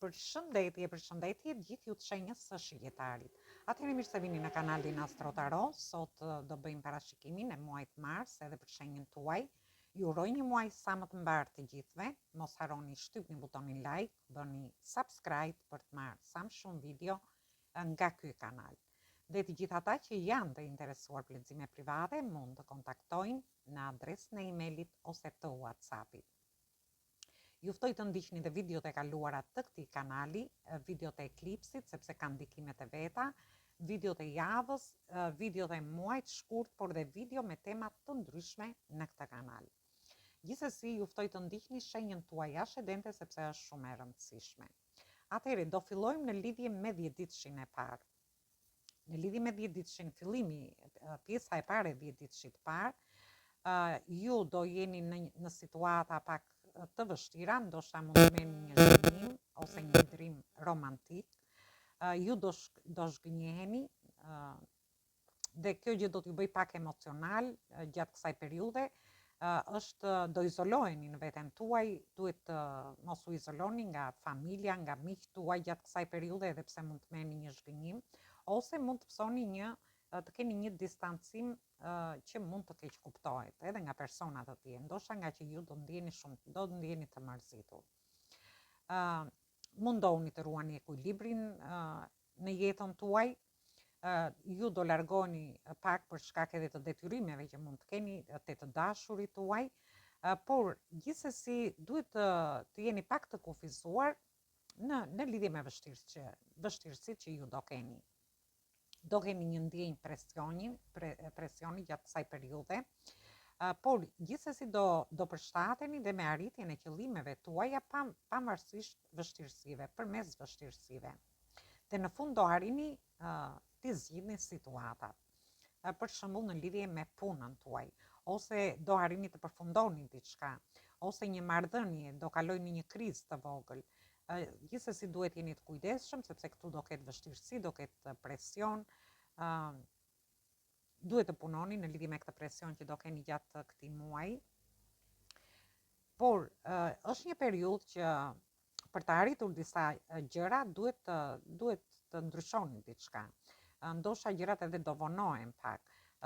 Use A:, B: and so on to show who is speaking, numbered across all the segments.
A: Përshëndetje gjithë ju të shenjës së shijetarit. Atëherë mirë se vini në kanalin Astro Tarot. Sot do bëjmë parashikimin e muajit mars edhe për shenjën tuaj. Ju uroj një muaj sa më të mbar të gjithëve. Mos harroni shtypni butonin like, bëni subscribe për të marrë sa më shumë video nga ky kanal. Dhe të gjithë ata që janë të interesuar për lexime private mund të kontaktojnë në adresën e emailit ose të WhatsAppit. Juftoj të ndiqni dhe videot e kaluara të këtij kanali, videot e eklipsit, sepse kanë ndikimet e veta, videot e javës, videot e muajit shkurt, por dhe video me tema të ndryshme në këtë kanal. Gjithsesi, juftoj të ndiqni shenjën tuaj ascendente sepse është shumë e rëndësishme. Atëherë, do fillojmë në lidhje me 10-ditëshin e parë. Në lidhje me 10-ditëshin, fillimi, pjesa e parë e 10-ditëshit parë, ju do jeni në situata pak të vështira, ndoshta mund të merrni një zhgënjim ose një ndrim romantik, ju do zhgënjeheni dhe kjo gjë do t'ju bëj pak emocional gjatë kësaj periudhe. Do izoloheni në veten tuaj, duhet mos u izoloni nga familja, nga miqtë tuaj gjatë kësaj periudhe, edhe pse mund të merrni një zhgënjim, ose mund të pësoni të keni një distancim që mund të keq kuptohet edhe nga persona të tjerë, ndoshta nga që ju do ndjeni të mërzitur. Mundohuni të ruani ekuilibrin në jetën tuaj. Ju do largoni pak për shkak edhe të detyrimeve që mund të keni te të dashurit tuaj, por gjithsesi duhet të jeni pak të kufizuar në lidhje me vështirësitë që ju do keni. Do keni një ndjenjë presioni gjatë kësaj periudhe, por gjithsesi do përshtateni dhe me arritjen e qëllimeve tuaja pavarësisht vështirësive, përmes vështirësive. Dhe në fund do arrini të zgjidhni situatat. Për shembull në lidhje me punën tuaj, ose do arrini të përfundoni diçka, ose një marrëdhënie do kalojë në një krizë të vogël. Gjithsesi duhet jeni të kujdesshëm sepse këtu do ketë vështirësi, do ketë presion. Duhet të punoni në lidhje me këtë presion që do keni gjatë këtij muaji. Por është një periudhë që për të arritur disa gjëra duhet të ndryshoni diçka. Ndoshta gjërat edhe do vonohen pak.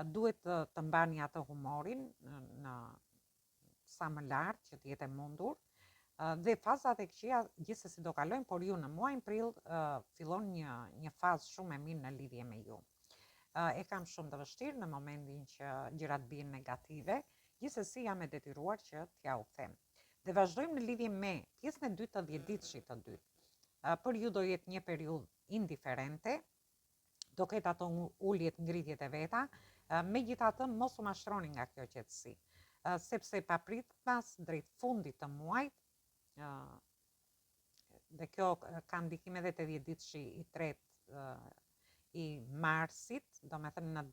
A: Duhet të mbani atë humorin në sa më lart që të jetë mundur. Dhe fazat e këqija gjithsesi do kalojnë, por ju në muajin prill fillon një fazë shumë e mirë në lidhje me ju. E kam shumë të vështirë në momentin që gjërat bien negative, gjithsesi jam e detyruar që t'ja u them. Dhe vazhdojmë në lidhje me pjesën e dytë të 10-ditëshit të dytë. Për ju do jetë një periudhë indiferente, do ketë ato uljet ngritjet e veta, megjithatë mos u mashtroni nga kjo qetësi, sepse papritmas drejt fundit të muajit, dhe kjo ka ndikim edhe te 10-ditëshi i tretë i marsit, do me thënë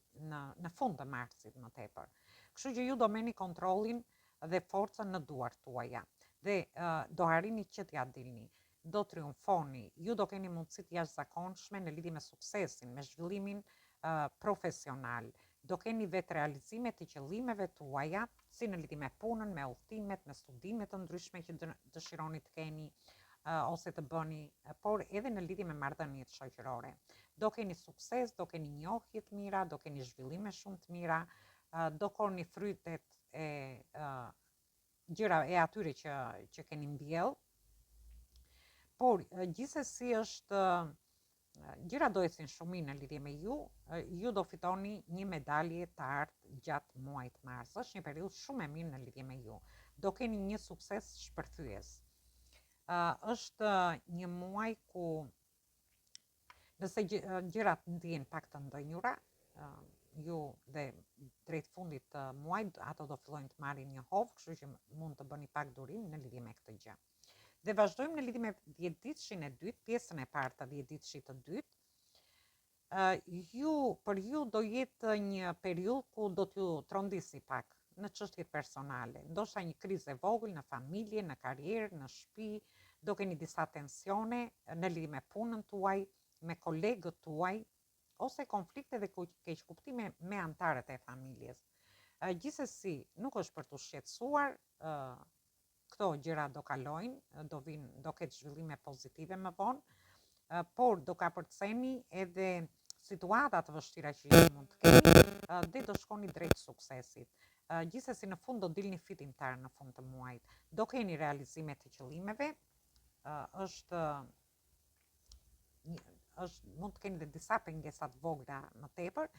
A: në fund të marsit më tepër. Kështu që ju do merrni kontrollin dhe forcën në duart tuaja dhe do arrini që t'ja dilni, do triumfoni, ju do keni mundësi të jashtëzakonshme në lidhje me suksesin, me zhvillimin profesional. Do keni vetë realizime të qëllimeve tuaja, si në lidhje me punën, me udhëtimet, me studimet të ndryshme që dëshironi të keni ose të bëni, por edhe në lidhje me marrëdhëniet shoqërore. Do keni sukses, do keni njohje të mira, do keni zhvillime shumë të mira, do korni frytet e gjëra e atyre që keni mbjell. Por gjithsesi gjëra do ecin shumë mirë në lidhje me ju. Ju do fitoni një medalje të artë gjatë muajit mars. Është një periudhë shumë e mirë në lidhje me ju. Do keni një sukses shpërthyes. Është një muaj ku nëse gjërat ndjen pak të ndonjura, ju dhe drejt fundit të muajit ato do fillojnë të marrin një hovë, kështu që mund të bëni pak durim në lidhje me këtë gjë. Dhe vazhdojmë në lidhje me 10-ditëshin e dytë, pjesën e parë të 10-ditëshit të dytë. Për ju do jetë një periudhë ku do t'ju trondisi pak në çështjet personale, ndoshta një krizë e vogël në familje, në karrierë, në shtëpi, do keni disa tensione në lidhje me punën tuaj, me kolegët tuaj, ose konflikte dhe keqkuptime me antarët e familjes. Gjithsesi, nuk është për t'u shqetësuar, këto gjëra do kalojnë, do ketë zhvillime pozitive më vonë, por do ka përceni edhe situata të vështira që ju mund të keni dhe do shkoni drejt suksesit. Gjithsesi në fund do dilni fitimtar në fund të muajit. Do keni realizime të qëllimeve, mund të keni dhe disa pengesa të vogla më tepër,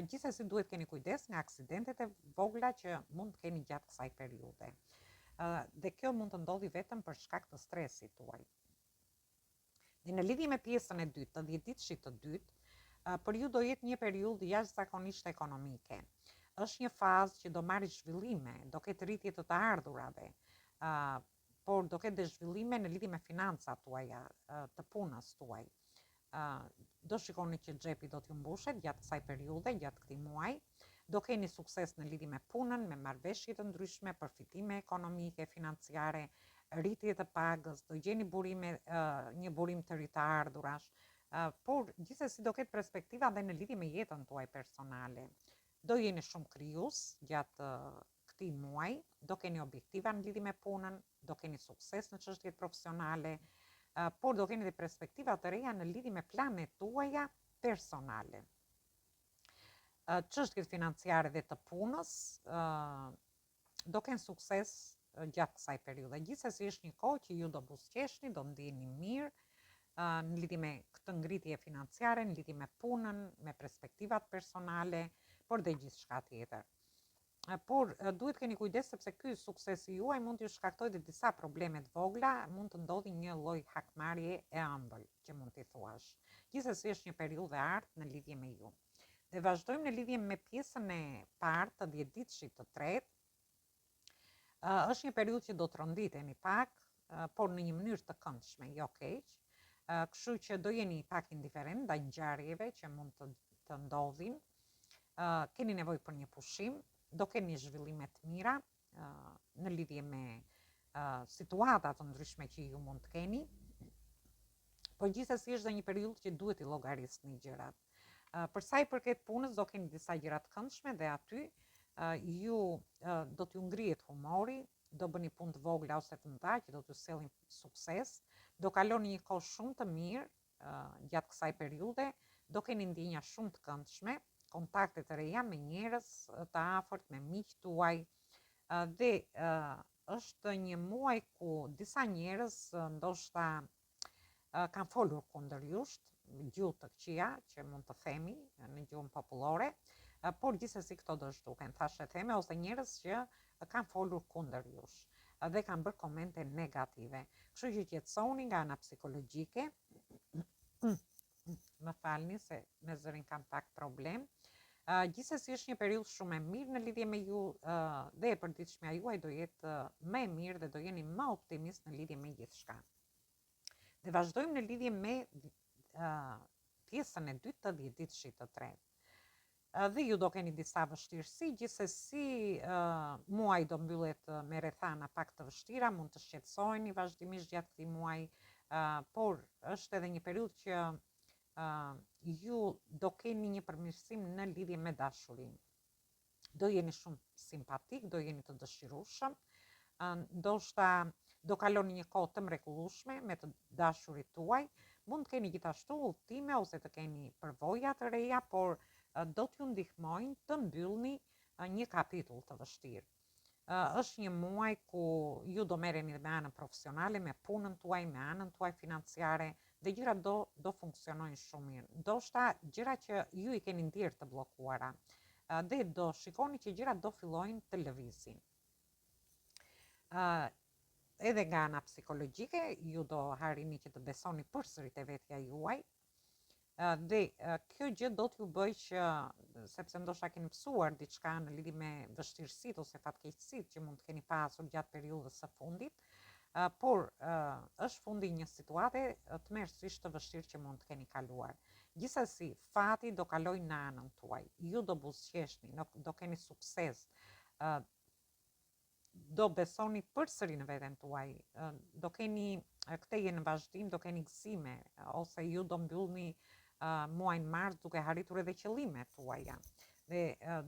A: gjithsesi duhet keni kujdes nga aksidentet e vogla që mund të keni gjatë kësaj periudhe. Dhe kjo mund të ndodhi vetëm për shkak të stresit tuaj. Dhe në lidhje me pjesën e dytë, të 10 ditëshit të dytë, për ju do jetë një periudhë jashtëzakonisht ekonomike. Është një fazë që do marrë zhvillime, do ketë rritje të ardhurave, por do ketë dhe zhvillime në lidhje me financat tuaja, të punës tuaj. Do shikoni që xhepi do t'ju mbushet gjatë kësaj periudhe, gjatë këtij muaji. Do keni sukses në lidhje me punën, me marrëveshje të ndryshme, përfitime ekonomike, financiare, rritje të pagës, do gjeni një burim të ri të ardhurash, por gjithsesi do ketë perspektiva dhe në lidhje me jetën tuaj personale. Do jeni shumë krijues gjatë këtij muaji, do keni objektiva në lidhje me punën, do keni sukses në çështjet profesionale, por do keni dhe perspektiva të reja në lidhje me planet tuaja personale. Çështjet financiare dhe të punës do kenë sukses gjatë kësaj periudhe. Gjithsesi është një kohë që ju do buzëqeshni, do ndiheni mirë në lidhje me këtë ngritje financiare, në lidhje me punën, me perspektivat personale, por dhe gjithçka tjetër. Por duhet keni kujdes sepse ky suksesi juaj mund t'ju shkaktojë dhe disa probleme të vogla, mund të ndodhi një lloj hakmarrje e ëmbël, që mund t'i thuash. Gjithsesi është një periudhë e artë në lidhje me ju. Dhe vazhdojmë në lidhje me pjesën e parë të 10 ditëshit të tretë. Është një periudhë që do të rënditeni pak, por në një mënyrë të këndshme, jo keq. Kështu që do jeni pak indiferent ndaj ngjarjeve që mund të ndodhin. Keni nevojë për një pushim, do keni zhvillime të mira në lidhje me situata të ndryshme që ju mund të keni. Por gjithsesi është dhe një periudhë që duhet i llogarisni gjërat. Për sa i përket punës, do keni disa gjëra të këndshme dhe aty do t'ju ngrihet humori, do bëni punë të vogla ose të mëdha që do t'ju sjellin sukses, do kaloni një kohë shumë të mirë gjatë kësaj periudhe, do keni ndjenja shumë të këndshme, kontakte të reja me njerëz të afërt, me miq tuaj, dhe është një muaj ku disa njerëz ndoshta kanë folur kundër jush, gjuhë të këqija, që mund të themi në gjuhën popullore, por gjithsesi këto do zhduken, thashë theme, ose njerëz që kanë folur kundër jush dhe kanë bërë komente negative. Kështu që qetësoni nga ana psikologjike. Më falni se me zërin kam pak problem. Gjithsesi është një periudhë shumë e mirë në lidhje me ju dhe e përditshmja juaj do jetë më e mirë dhe do jeni më optimist në lidhje me gjithçka. Dhe vazhdojmë në lidhje me pjesën e dytë të 10 ditëshit të tretë. Dhe ju do keni disa vështirësi, gjithsesi muaji do mbyllet me rrethana pak të vështira, mund të shqetësoheni vazhdimisht gjatë këtij muaji, por është edhe një periudhë që ju do keni një përmirësim në lidhje me dashurinë. Do jeni shumë simpatik, do jeni të dëshirueshëm, ndoshta do kaloni një kohë të mrekullueshme me të dashurit tuaj, mund të keni gjithashtu udhëtime ose të keni përvoja të reja, por do t'ju ndihmojnë të mbyllni një kapitull të vështirë. Është një muaj ku ju do merreni me anën profesionale, me punën tuaj, me anën tuaj financiare, dhe gjërat do funksionojnë shumë mirë. Ndoshta gjëra që ju i keni ndier të bllokuara, dhe do shikoni që gjërat do fillojnë të lëvizin. Edhe nga ana psikologjike, ju do harrini që të besoni përsëri te vetja juaj, dhe kjo gjë do t'ju bëj që, sepse ndoshta keni mësuar diçka në lidhje me vështirësitë ose fatkeqësitë që mund të keni pasur gjatë periudhës së fundit, por është fundi një situate tmerrsisht të vështirë që mund të keni kaluar. Gjithsesi, fati do kalojë në anën tuaj, ju do buzëqeshni, do keni sukses, do besoni përsëri në veten tuaj, do keni ktheje në vazhdim, do keni gëzime, ose ju do mbyllni muajin mars duke arritur edhe qëllimet tuaja dhe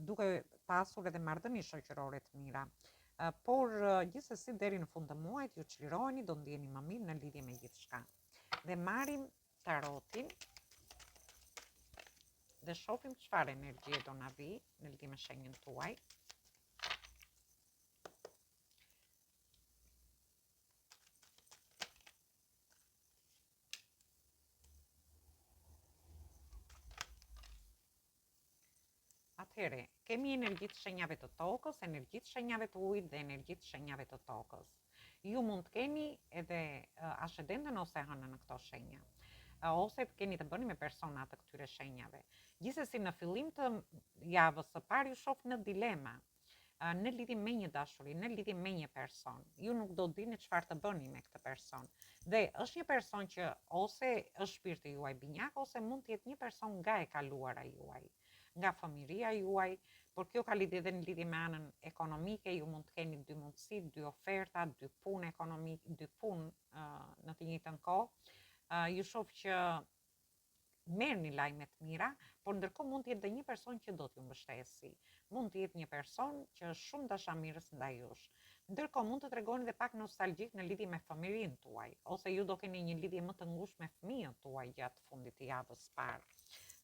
A: duke pasur edhe marrëdhënie shoqërore të mira. por gjithsesi deri në fund të muajit ju çliroheni, do ndjeni më mirë në lidhje me gjithçka. Dhe marrim tarotin dhe shohim çfarë energjie do na vi në lidhje me shenjën tuaj. Atëhere, kemi energjitë shenjave të tokës, energjitë shenjave të ujit dhe energjitë shenjave të tokës. Ju mund të keni edhe ascendenten ose hënën në këto shenja, ose të keni të bëni me persona të këtyre shenjave. Gjithsesi në fillim të javës së parë ju shoh në dilema, në lidhje me një dashuri, në lidhje me një person. Ju nuk do dini çfarë të bëni me këtë person. Dhe është një person që ose është shpirti juaj binjak, ose mund të jetë një person nga e kaluara juaj, nga fëmiria juaj, por kjo ka lidhje edhe në lidhje me anën ekonomike, ju mund të keni dy mundësi, dy oferta, dy punë ekonomike, dy punë në të njëjtën kohë. Ju shoh që merrni lajme të mira, por ndërkohë mund të jetë edhe një person që do t'ju mbështesi. Mund të jetë një person që është shumë dashamirës ndaj jush. Ndërkohë mund të tregoni edhe pak nostalgjik në lidhje me fëmijërinë tuaj, ose ju do keni një lidhje më të ngushtë me fëmijën tuaj gjatë fundit të javës së parë.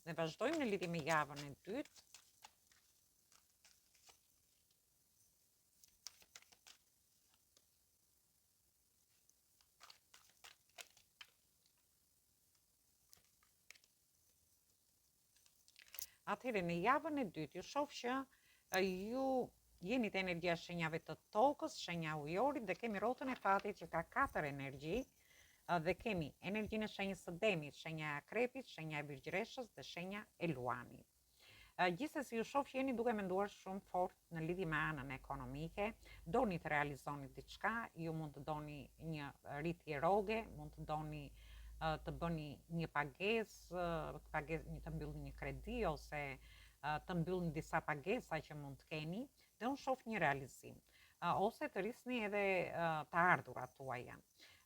A: Dhe vazhdojmë në lidhje me javën e dytë. Atëherë në javën e dytë ju shoh që ju jeni të energjia shenjave të tokës, shenja ujorit dhe kemi rrotën e fatit që ka 4 energji dhe kemi energjinë e shenjës së demit, shenja e akrepit, shenja e birgjreshës dhe shenja e luanit. Gjithsesi ju shoh që jeni duke menduar shumë fort në lidhje me anën ekonomike, doni të realizoni diçka, ju mund të doni një rritje rroge, mund të doni të bëni një pagesë, të mbyllni një kredi ose të mbyllni disa pagesa që mund të keni, dhe unë shoh një realizim. Ose të rrisni edhe të ardhurat tuaja,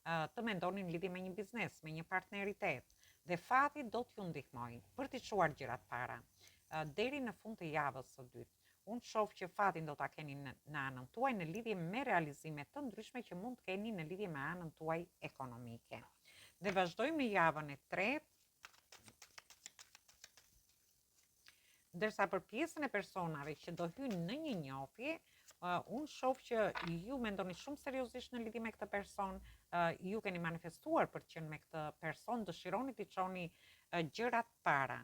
A: të mendoni në lidhje me një biznes, me një partneritet, dhe fati do t'ju ndihmojë për t'i çuar gjërat para. Deri në fund të javës së dytë, unë shoh që fatin do ta keni në anën tuaj në lidhje me realizime të ndryshme që mund të keni në lidhje me anën tuaj ekonomike. Dhe vazhdojmë në javën e tretë, ndërsa për pjesën e personave që do hyjnë në një njohje, unë shoh që ju mendoni shumë seriozisht në lidhje me këtë person, ju keni manifestuar për të qenë me këtë person, dëshironi t'i çoni gjërat para.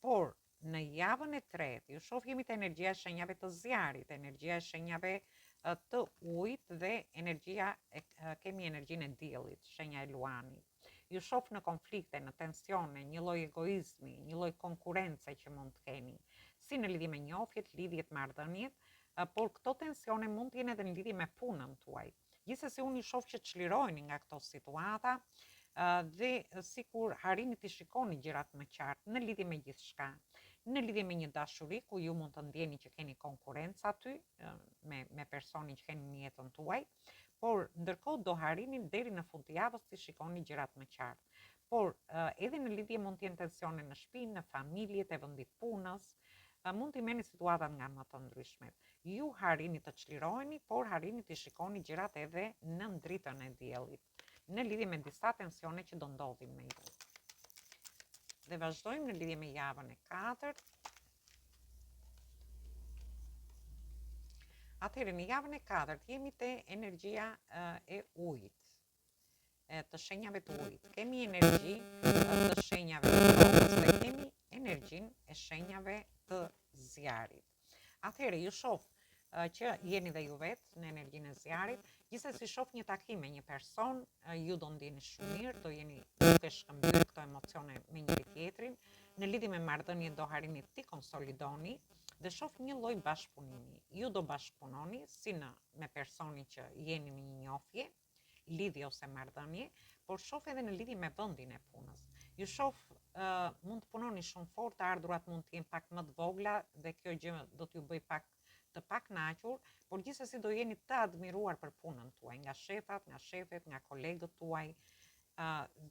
A: Por në javën e tretë, ju shoh jemi të energjia e shenjave të zjarit, energjia e shenjave të ujit dhe kemi energjinë e diellit, shenja e luanit. Ju shoh në konflikte, në tensione, një lloj egoizmi, një lloj konkurrence që mund të keni, si në lidhje me njohjet, lidhjet, marrëdhëniet, por këto tensione mund të jenë edhe në lidhje me punën tuaj. Gjithsesi unë ju shoh që çliroheni nga këto situata dhe sikur harrini të shikoni gjërat më qartë në lidhje me gjithçka. Në lidhje me një dashuri ku ju mund të ndjeni që keni konkurrencë aty me personin që keni në jetën tuaj, por ndërkohë do harrini deri në fund të javës të shikoni gjërat më qartë. Por edhe në lidhje mund të jenë tensione në shtëpi, në familje, te vendi punës, mund të merrni situata nga më të ndryshmet. Ju harrini të çliroheni, por harrini të shikoni gjërat edhe në dritën e diellit, në lidhje me disa tensione që do ndodhin me ju. Dhe vazhdojmë në lidhje me javën e katërt. Atëherë në javën e katërt jemi te energjia e ujit, të shenjave të ujit. Kemi energji të shenjave të tokës dhe kemi energjinë e shenjave të zjarit. Atëherë ju shoh që jeni dhe ju vetë në energjinë e zjarit, gjithsesi shoh një takim me një person, ju do ndjeni shumë mirë, do jeni duke shkëmbyer këto emocione me njëri tjetrin, në lidhje me marrëdhënie do harrini ti konsolidoni dhe shoh një lloj bashkëpunimi. Ju do bashkëpunoni si me personin që jeni në një njohje, lidhje ose marrëdhënie, por shoh edhe në lidhje me vendin e punës. Ju shoh mund të punoni shumë fort, të ardhurat mund të jenë pak më të vogla dhe kjo gjë do t'ju bëj të pakënaqur, por gjithsesi do jeni të admiruar për punën tuaj nga shefat, nga shefet, nga kolegët tuaj,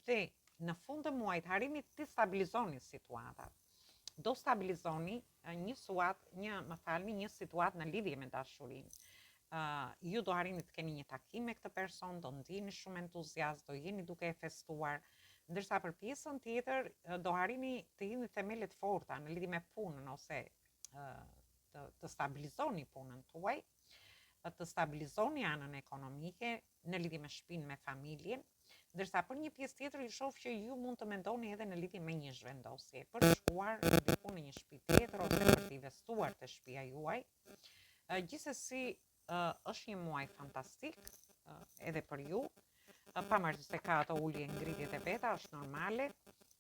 A: dhe në fund të muajit harrini të stabilizoni situatat. Do stabilizoni një situatë në lidhje me dashurinë. ju do arrini të keni një takim me këtë person, do ndiheni shumë entuziast, do jeni duke e festuar, ndërsa për pjesën tjetër do arrini të jeni themelet forta në lidhje me punën ose të stabilizoni punën tuaj, të stabilizoni anën ekonomike në lidhje me shtëpinë, me familjen, ndërsa për një pjesë tjetër ju shoh që ju mund të mendoni edhe në lidhje me një zhvendosje për të shkuar diku në një shtëpi tjetër ose për të investuar te shtëpia juaj. Gjithsesi është një muaj fantastik edhe për ju, pavarësisht se ka ato ulje ngritjet e veta, është normale,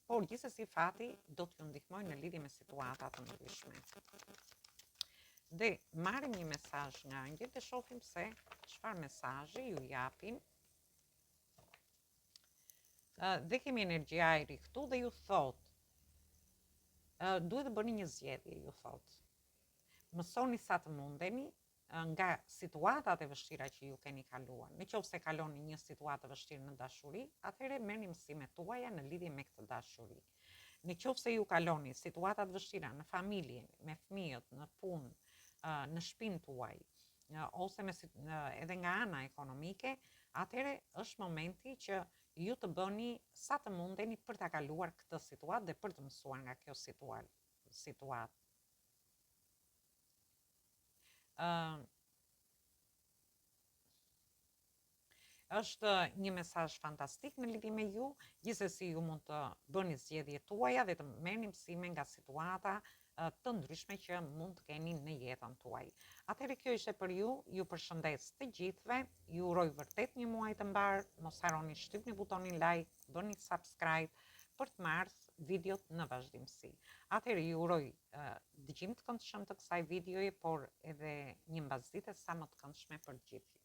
A: por gjithsesi fati do t'ju ndihmojë në lidhje me situata të ndryshme. Dhe marrim një mesazh nga angjëllit dhe shohim se çfarë mesazhi ju japin. Dhe kemi energji ajri këtu dhe ju thot, duhet të bëni një zgjedhje, ju thot. Mësoni sa të mundeni nga situatat e vështira që ju keni kaluar. Në qoftë se kaloni një situatë të vështirë në dashuri, atëherë merrni mësimet tuaja në lidhje me këtë dashuri. Në qoftë se ju kaloni situata të vështira në familje, me fëmijët, në punë, në shtëpinë tuaj, ose edhe nga ana ekonomike, atëherë është momenti që ju të bëni sa të mundeni për ta kaluar këtë situatë dhe për të mësuar nga kjo situatë. Është një mesazh fantastik në lidhje me ju, gjithsesi ju mund të bëni zgjedhjet tuaja dhe të merrni mësime nga situata të ndryshme që mund të keni në jetën tuaj. Atëherë kjo ishte për ju, ju përshëndes të gjithëve, ju uroj vërtet një muaj të mbar, mos harroni shtypni butonin like, bëni subscribe për të marrë videot në vazhdimsi. Atëherë ju uroj dëgjim të këndshëm të kësaj videoje, por edhe një mbasdite sa më të këndshme për gjithë ju.